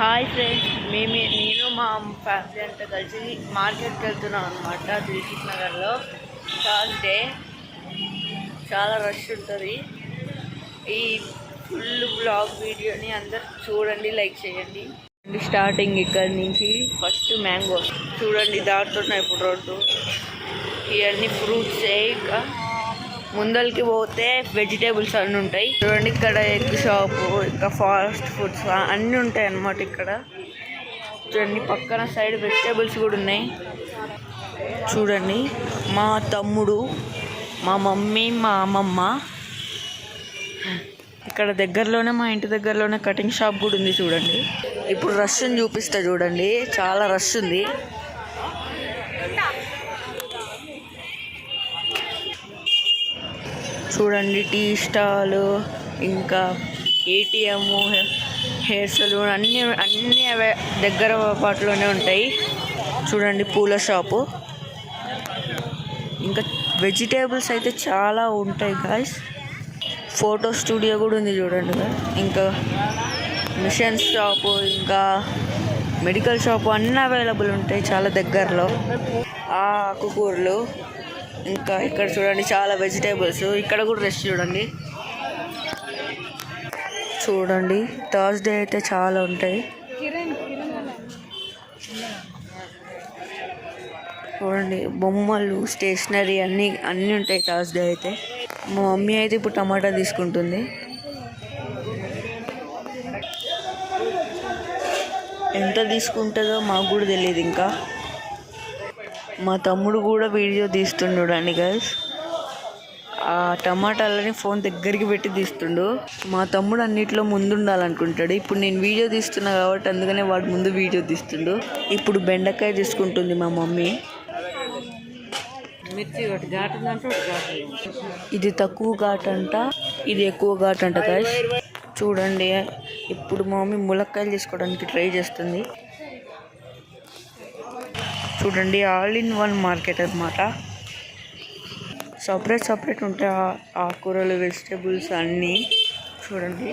Hi friends, నేను మా family అంతా కలిసి మార్కెట్కి వెళ్తున్నాం అనమాట. దిల్సుఖ్ నగర్లో థర్స్డే చాలా రష్ ఉంటుంది. ఈ ఫుల్ బ్లాగ్ వీడియోని అందరు చూడండి, లైక్ చేయండి. స్టార్టింగ్ ఇక్కడ నుంచి ఫస్ట్ మ్యాంగో చూడండి, దాటుతున్నాయి ఇప్పుడు రోడ్డు. ఇవన్నీ ఫ్రూట్స్. ఇంకా ముందరికి పోతే వెజిటేబుల్స్ అన్నీ ఉంటాయి. చూడండి, ఇక్కడ ఎగ్ షాపు, ఇంకా ఫాస్ట్ ఫుడ్స్ అన్నీ ఉంటాయి అన్నమాట. ఇక్కడ చూడండి, పక్కన సైడ్ వెజిటేబుల్స్ కూడా ఉన్నాయి. చూడండి, మా తమ్ముడు, మా మమ్మీ, మా అమ్మమ్మ. ఇక్కడ దగ్గరలోనే, మా ఇంటి దగ్గరలోనే కటింగ్ షాప్ కూడా ఉంది. చూడండి, ఇప్పుడు రష్ని చూపిస్తా. చూడండి, చాలా రష్ ఉంది. చూడండి, టీ స్టాల్, ఇంకా ఏటీఎం, హెయిర్ సలూన్ అన్నీ అవే దగ్గర పాటులోనే ఉంటాయి. చూడండి, పూల షాపు, ఇంకా వెజిటేబుల్స్ అయితే చాలా ఉంటాయి గాయ్స్. ఫోటో స్టూడియో కూడా ఉంది చూడండి. ఇంకా మిషన్స్ షాపు, ఇంకా మెడికల్ షాపు అన్నీ అవైలబుల్ ఉంటాయి చాలా దగ్గరలో. ఆకుకూరలు, ఇంకా ఇక్కడ చూడండి చాలా వెజిటేబుల్స్. ఇక్కడ కూడా రెస్ట్ చూడండి. థర్స్డే అయితే చాలా ఉంటాయి. చూడండి, బొమ్మలు, స్టేషనరీ అన్నీ ఉంటాయి థర్స్డే అయితే. మా మమ్మీ అయితే ఇప్పుడు టమాటా తీసుకుంటుంది. ఎంత తీసుకుంటుందో మాకు కూడా తెలియదు. ఇంకా మా తమ్ముడు కూడా వీడియో తీస్తుండు చూడండి గైస్. ఆ టమాటాలని ఫోన్ దగ్గరికి పెట్టి తీస్తుండు. మా తమ్ముడు అన్నిట్లో ముందు ఉండాలనుకుంటాడు. ఇప్పుడు నేను వీడియో తీస్తున్నా కాబట్టి అందుకనే వాడు ముందు వీడియో తీస్తుండు. ఇప్పుడు బెండకాయ తీసుకుంటుంది మా మమ్మీ. ఇది తక్కువ ఘాటంట, ఇది ఎక్కువ ఘాటంట గైస్. చూడండి, ఇప్పుడు మా మమ్మీ ములక్కాయలు తీసుకోవడానికి ట్రై చేస్తుంది. చూడండి, ఆల్ ఇన్ వన్ మార్కెట్ అన్నమాట. సపరేట్ ఉంటాయి ఆకుకూరలు, వెజిటేబుల్స్ అన్నీ. చూడండి,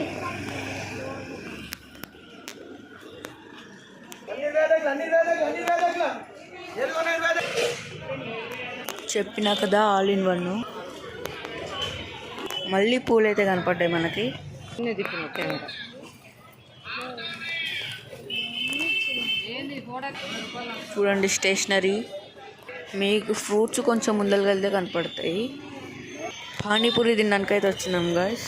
చెప్పినా కదా ఆల్ ఇన్ వన్. మళ్ళీ పూలు అయితే కనపడ్డాయి మనకి. చూడండి, స్టేషనరీ, మీకు ఫ్రూట్స్ కొంచెం ముందరకి వెళ్తే కనపడతాయి. పానీపూరి తినడానికి అయితే వచ్చినాం గాయస్.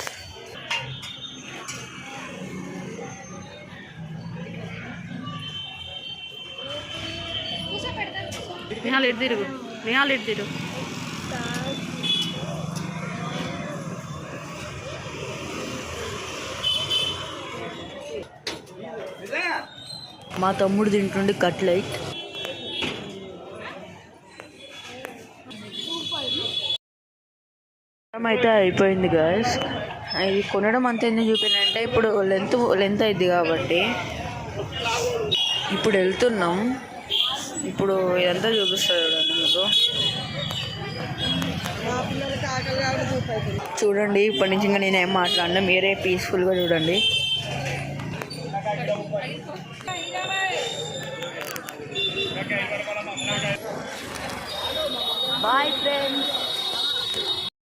మా తమ్ముడు తింటుండే కట్లెట్. అయితే అయిపోయింది గాయస్. ఇది కొనడం అంత ఎందుకు చూపిందంటే ఇప్పుడు లెంత్ అయింది కాబట్టి ఇప్పుడు వెళ్తున్నాం. ఇప్పుడు ఇదంతా చూపిస్తారు మీకు. చూడండి, ఇప్పటి నుంచి ఇంకా నేనేం మాట్లాడినా మీరే పీస్ఫుల్గా చూడండి. Bye friends.